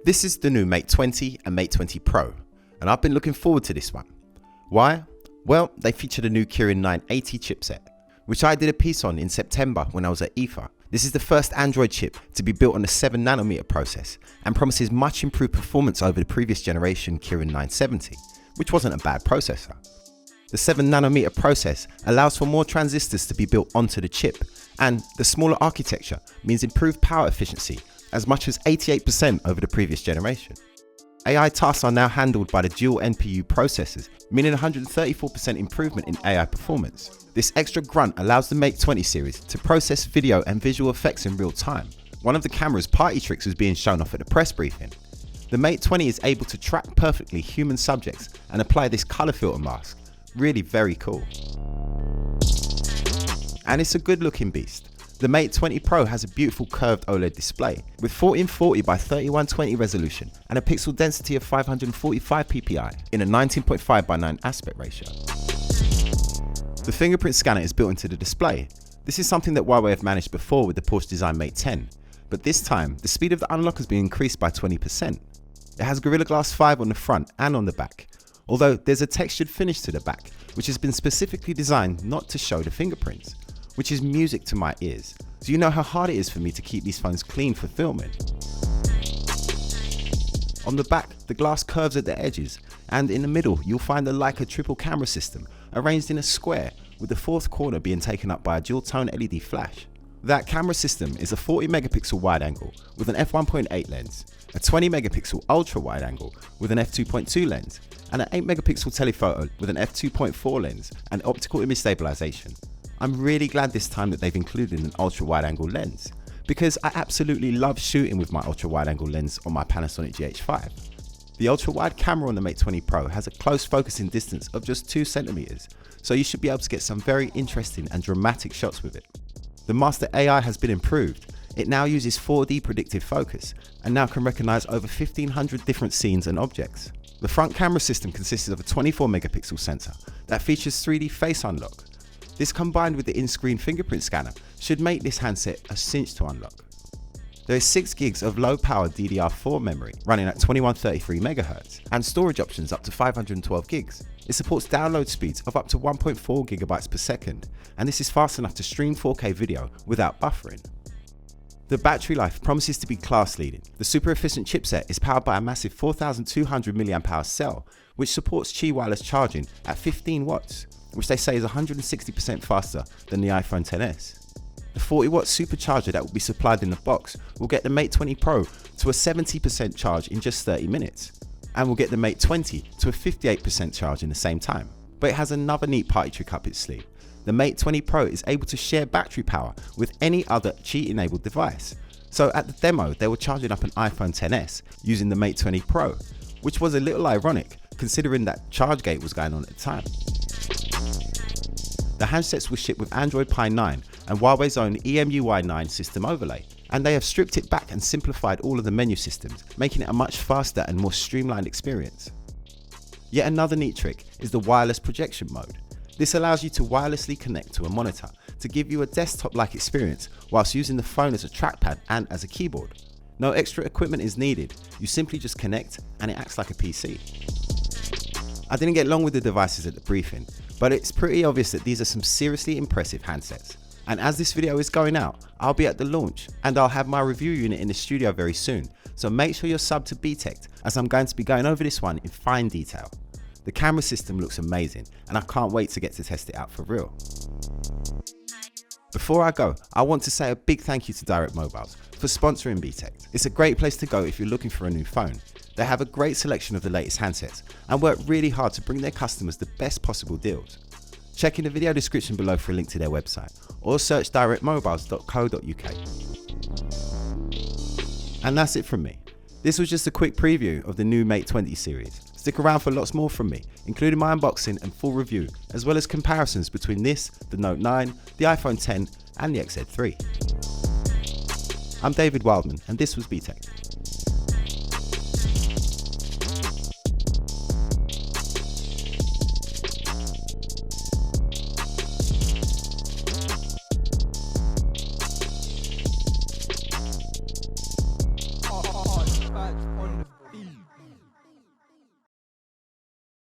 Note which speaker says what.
Speaker 1: This is the new Mate 20 and Mate 20 Pro, and I've been looking forward to this one. Why? Well, they featured a new Kirin 980 chipset, which I did a piece on in September when I was at IFA. This is the first Android chip to be built on a 7nm process and promises much improved performance over the previous generation Kirin 970, which wasn't a bad processor. The 7nm process allows for more transistors to be built onto the chip, and the smaller architecture means improved power efficiency as much as 88% over the previous generation. AI tasks are now handled by the dual NPU processors, meaning 134% improvement in AI performance. This extra grunt allows the Mate 20 series to process video and visual effects in real time. One of the camera's party tricks was being shown off at the press briefing. The Mate 20 is able to track perfectly human subjects and apply this color filter mask. Really very cool. And it's a good looking beast. The Mate 20 Pro has a beautiful curved OLED display with 1440 by 3120 resolution and a pixel density of 545 ppi in a 19.5 by 9 aspect ratio. The fingerprint scanner is built into the display. This is something that Huawei have managed before with the Porsche design Mate 10, but this time the speed of the unlock has been increased by 20%. It has Gorilla Glass 5 on the front and on the back, although there's a textured finish to the back which has been specifically designed not to show the fingerprints, which is music to my ears. Do you know how hard it is for me to keep these phones clean for filming? On the back, the glass curves at the edges, and in the middle you'll find the Leica triple camera system arranged in a square, with the fourth corner being taken up by a dual tone LED flash. That camera system is a 40 megapixel wide angle with an f1.8 lens, a 20 megapixel ultra wide angle with an f2.2 lens, and an 8 megapixel telephoto with an f2.4 lens and optical image stabilization. I'm really glad this time that they've included an ultra wide angle lens, because I absolutely love shooting with my ultra wide angle lens on my Panasonic GH5. The ultra wide camera on the Mate 20 Pro has a close focusing distance of just 2 centimeters, so you should be able to get some very interesting and dramatic shots with it. The Master AI has been improved. It now uses 4D predictive focus and now can recognize over 1500 different scenes and objects. The front camera system consists of a 24 megapixel sensor that features 3D face unlock. This combined with the in-screen fingerprint scanner should make this handset a cinch to unlock. There is 6 gigs of low-power DDR4 memory running at 2133 MHz and storage options up to 512 gigs. It supports download speeds of up to 1.4 GB per second, and this is fast enough to stream 4K video without buffering. The battery life promises to be class-leading. The super efficient chipset is powered by a massive 4200 mAh cell, which supports Qi wireless charging at 15 watts, which they say is 160% faster than the iPhone XS. The 40-watt supercharger that will be supplied in the box will get the Mate 20 Pro to a 70% charge in just 30 minutes, and will get the Mate 20 to a 58% charge in the same time. But it has another neat party trick up its sleeve. The Mate 20 Pro is able to share battery power with any other Qi-enabled device. So at the demo, they were charging up an iPhone XS using the Mate 20 Pro, which was a little ironic considering that ChargeGate was going on at the time. The handsets will ship with Android Pie 9 and Huawei's own EMUI 9 system overlay, and they have stripped it back and simplified all of the menu systems, making it a much faster and more streamlined experience. Yet another neat trick is the wireless projection mode. This allows you to wirelessly connect to a monitor to give you a desktop-like experience whilst using the phone as a trackpad and as a keyboard. No extra equipment is needed, you simply just connect and it acts like a PC. I didn't get long with the devices at the briefing, but it's pretty obvious that these are some seriously impressive handsets. And as this video is going out, I'll be at the launch and I'll have my review unit in the studio very soon, so make sure you're subbed to Btekt as I'm going to be going over this one in fine detail. The camera system looks amazing and I can't wait to get to test it out for real. Before I go, I want to say a big thank you to Direct Mobiles for sponsoring Btekt. It's a great place to go if you're looking for a new phone. They have a great selection of the latest handsets and work really hard to bring their customers the best possible deals. Check in the video description below for a link to their website or search directmobiles.co.uk. And that's it from me. This was just a quick preview of the new Mate 20 series. Stick around for lots more from me, including my unboxing and full review, as well as comparisons between this, the Note 9, the iPhone X and the XZ3. I'm David Wildman and this was Btekt.
Speaker 2: On